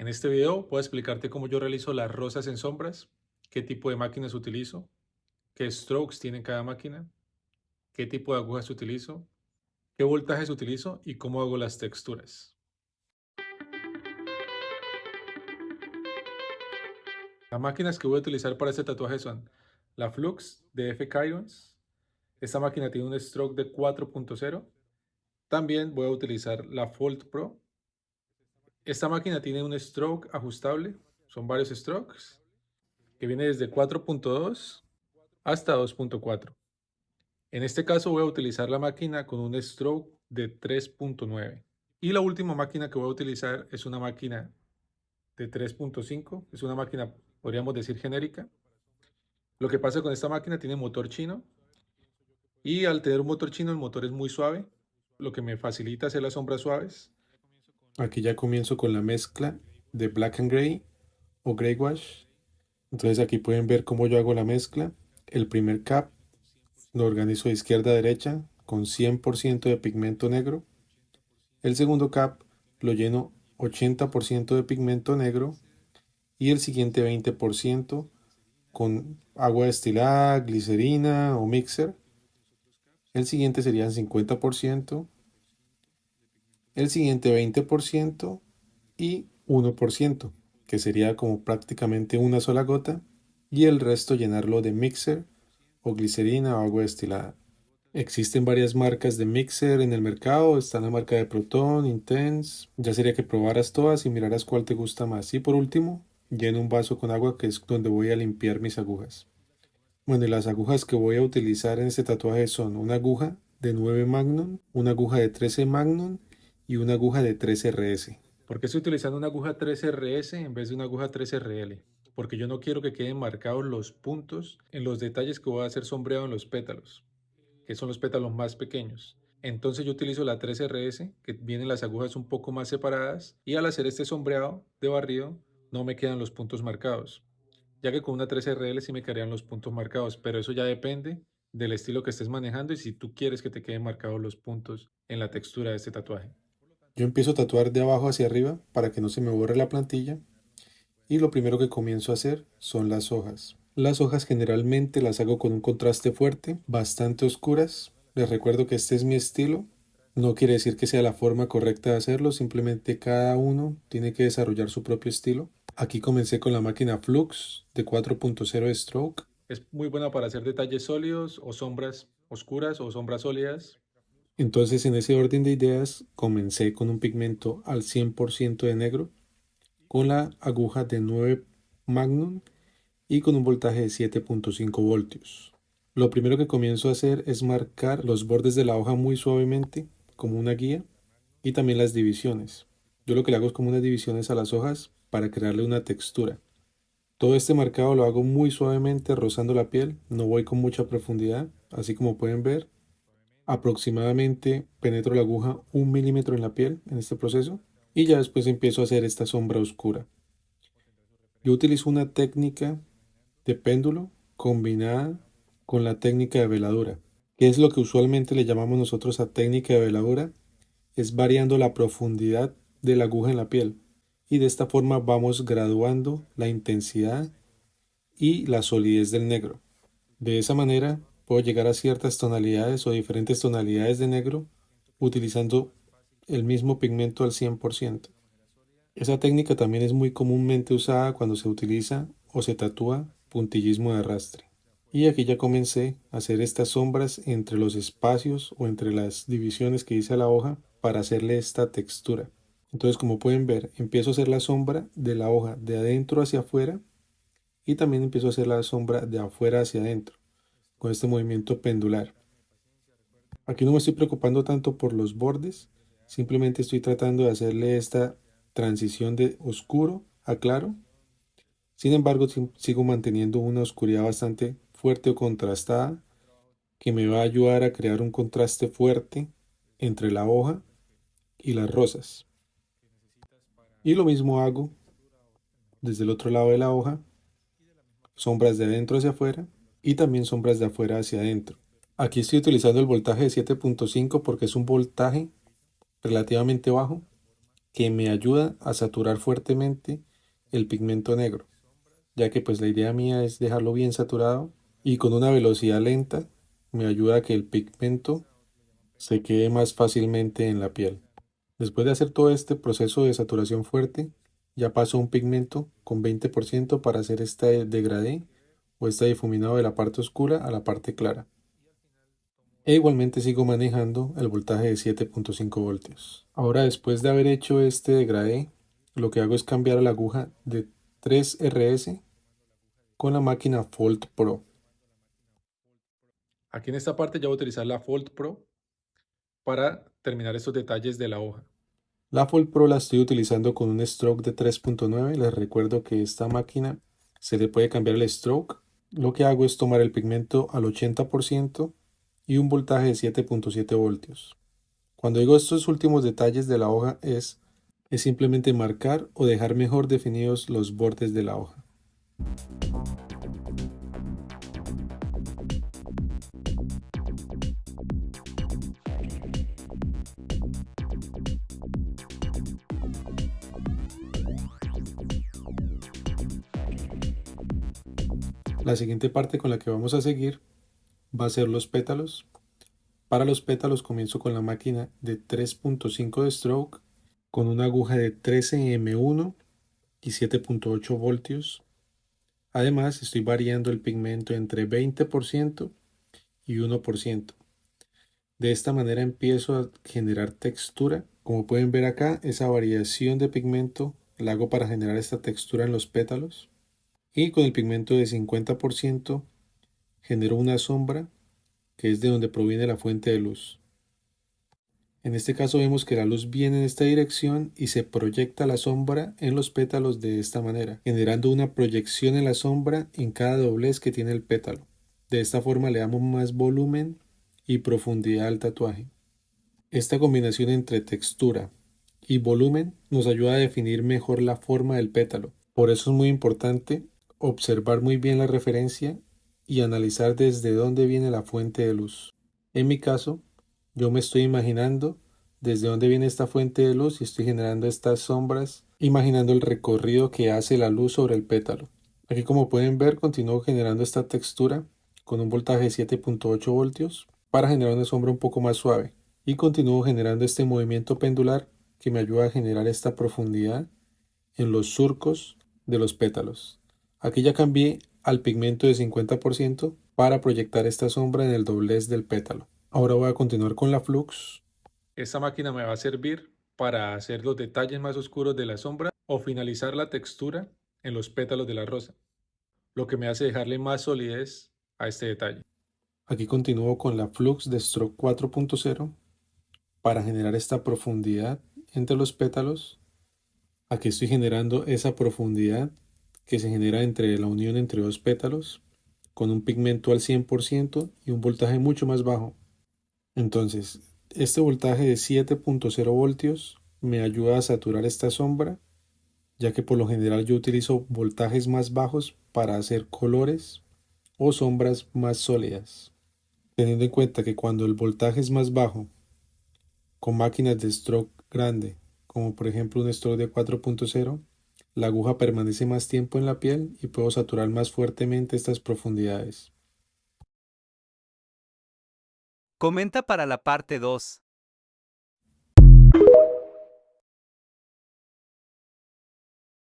En este video voy a explicarte cómo yo realizo las rosas en sombras, qué tipo de máquinas utilizo, qué strokes tiene cada máquina, qué tipo de agujas utilizo, qué voltajes utilizo y cómo hago las texturas. Las máquinas que voy a utilizar para este tatuaje son la Flux de F. Kyrons. Esta máquina tiene un stroke de 4.0. También voy a utilizar la Fold Pro. Esta máquina tiene un stroke ajustable, son varios strokes, que viene desde 4.2 hasta 2.4. En este caso voy a utilizar la máquina con un stroke de 3.9. Y la última máquina que voy a utilizar es una máquina de 3.5. Es una máquina, podríamos decir, genérica. Lo que pasa con esta máquina tiene motor chino. Y al tener un motor chino, el motor es muy suave, lo que me facilita hacer las sombras suaves. Aquí ya comienzo con la mezcla de Black and Gray o Gray Wash. Entonces aquí pueden ver cómo yo hago la mezcla. El primer cap lo organizo de izquierda a derecha con 100% de pigmento negro. El segundo cap lo lleno 80% de pigmento negro y el siguiente 20% con agua destilada, glicerina o mixer. El siguiente serían 50%, el siguiente 20% y 1%, que sería como prácticamente una sola gota, y el resto llenarlo de mixer o glicerina o agua destilada. Existen varias marcas de mixer en el mercado, está la marca de Proton, Intense, ya sería que probaras todas y miraras cuál te gusta más. Y por último, lleno un vaso con agua que es donde voy a limpiar mis agujas. Bueno, y las agujas que voy a utilizar en este tatuaje son una aguja de 9 Magnum, una aguja de 13 Magnum y una aguja de 3RS. ¿Por qué estoy utilizando una aguja 3RS en vez de una aguja 3RL? Porque yo no quiero que queden marcados los puntos en los detalles que voy a hacer sombreado en los pétalos, que son los pétalos más pequeños. Entonces yo utilizo la 3RS, que vienen las agujas un poco más separadas, y al hacer este sombreado de barrido no me quedan los puntos marcados, ya que con una 3RL sí me quedarían los puntos marcados, pero eso ya depende del estilo que estés manejando y si tú quieres que te queden marcados los puntos en la textura de este tatuaje. Yo empiezo a tatuar de abajo hacia arriba para que no se me borre la plantilla y lo primero que comienzo a hacer son las hojas. Las hojas generalmente las hago con un contraste fuerte, bastante oscuras. Les recuerdo que este es mi estilo. No quiere decir que sea la forma correcta de hacerlo, simplemente cada uno tiene que desarrollar su propio estilo. Aquí comencé con la máquina Flux de 4.0 stroke. Es muy buena para hacer detalles sólidos o sombras oscuras o sombras sólidas. Entonces, en ese orden de ideas, comencé con un pigmento al 100% de negro, con la aguja de 9 Magnum y con un voltaje de 7.5 voltios. Lo primero que comienzo a hacer es marcar los bordes de la hoja muy suavemente, como una guía, y también las divisiones. Yo lo que le hago es como unas divisiones a las hojas para crearle una textura. Todo este marcado lo hago muy suavemente, rozando la piel, no voy con mucha profundidad, así como pueden ver. Aproximadamente penetro la aguja 1 milímetro en la piel en este proceso y ya después empiezo a hacer esta sombra oscura. Yo utilizo una técnica de péndulo combinada con la técnica de veladura. ¿Qué es lo que usualmente le llamamos nosotros a técnica de veladura? Es variando la profundidad de la aguja en la piel y de esta forma vamos graduando la intensidad y la solidez del negro. De esa manera puedo llegar a ciertas tonalidades o diferentes tonalidades de negro utilizando el mismo pigmento al 100%. Esa técnica también es muy comúnmente usada cuando se utiliza o se tatúa puntillismo de arrastre. Y aquí ya comencé a hacer estas sombras entre los espacios o entre las divisiones que hice a la hoja para hacerle esta textura. Entonces, como pueden ver, empiezo a hacer la sombra de la hoja de adentro hacia afuera y también empiezo a hacer la sombra de afuera hacia adentro con este movimiento pendular. Aquí no me estoy preocupando tanto por los bordes, simplemente estoy tratando de hacerle esta transición de oscuro a claro. Sin embargo, sigo manteniendo una oscuridad bastante fuerte o contrastada que me va a ayudar a crear un contraste fuerte entre la hoja y las rosas. Y lo mismo hago desde el otro lado de la hoja, sombras de adentro hacia afuera y también sombras de afuera hacia adentro. Aquí estoy utilizando el voltaje de 7.5 porque es un voltaje relativamente bajo que me ayuda a saturar fuertemente el pigmento negro, ya que pues la idea mía es dejarlo bien saturado y con una velocidad lenta me ayuda a que el pigmento se quede más fácilmente en la piel. Después de hacer todo este proceso de saturación fuerte, ya paso un pigmento con 20% para hacer este degradé o este difuminado de la parte oscura a la parte clara. E igualmente sigo manejando el voltaje de 7.5 voltios. Ahora, después de haber hecho este degradé, lo que hago es cambiar a la aguja de 3RS con la máquina Fold Pro. Aquí en esta parte ya voy a utilizar la Fold Pro para terminar estos detalles de la hoja. La Fold Pro la estoy utilizando con un stroke de 3.9. Les recuerdo que esta máquina se le puede cambiar el stroke. Lo que hago es tomar el pigmento al 80% y un voltaje de 7.7 voltios. Cuando digo estos últimos detalles de la hoja es simplemente marcar o dejar mejor definidos los bordes de la hoja. La siguiente parte con la que vamos a seguir va a ser los pétalos. Para los pétalos comienzo con la máquina de 3.5 de stroke con una aguja de 13M1 y 7.8 voltios. Además estoy variando el pigmento entre 20% y 1%. De esta manera empiezo a generar textura. Como pueden ver acá, esa variación de pigmento la hago para generar esta textura en los pétalos. Y con el pigmento de 50% genero una sombra que es de donde proviene la fuente de luz. En este caso vemos que la luz viene en esta dirección y se proyecta la sombra en los pétalos de esta manera, generando una proyección en la sombra en cada doblez que tiene el pétalo. De esta forma le damos más volumen y profundidad al tatuaje. Esta combinación entre textura y volumen nos ayuda a definir mejor la forma del pétalo. Por eso es muy importante observar muy bien la referencia y analizar desde dónde viene la fuente de luz. En mi caso, yo me estoy imaginando desde dónde viene esta fuente de luz y estoy generando estas sombras, imaginando el recorrido que hace la luz sobre el pétalo. Aquí como pueden ver, continúo generando esta textura con un voltaje de 7.8 voltios para generar una sombra un poco más suave. Y continúo generando este movimiento pendular que me ayuda a generar esta profundidad en los surcos de los pétalos. Aquí ya cambié al pigmento de 50% para proyectar esta sombra en el doblez del pétalo. Ahora voy a continuar con la Flux. Esta máquina me va a servir para hacer los detalles más oscuros de la sombra o finalizar la textura en los pétalos de la rosa, lo que me hace dejarle más solidez a este detalle. Aquí continúo con la Flux de Stroke 4.0 para generar esta profundidad entre los pétalos. Aquí estoy generando esa profundidad que se genera entre la unión entre dos pétalos con un pigmento al 100% y un voltaje mucho más bajo. Entonces, este voltaje de 7.0 voltios me ayuda a saturar esta sombra, ya que por lo general yo utilizo voltajes más bajos para hacer colores o sombras más sólidas. Teniendo en cuenta que cuando el voltaje es más bajo, con máquinas de stroke grande, como por ejemplo un stroke de 4.0, la aguja permanece más tiempo en la piel y puedo saturar más fuertemente estas profundidades. Comenta para la parte 2.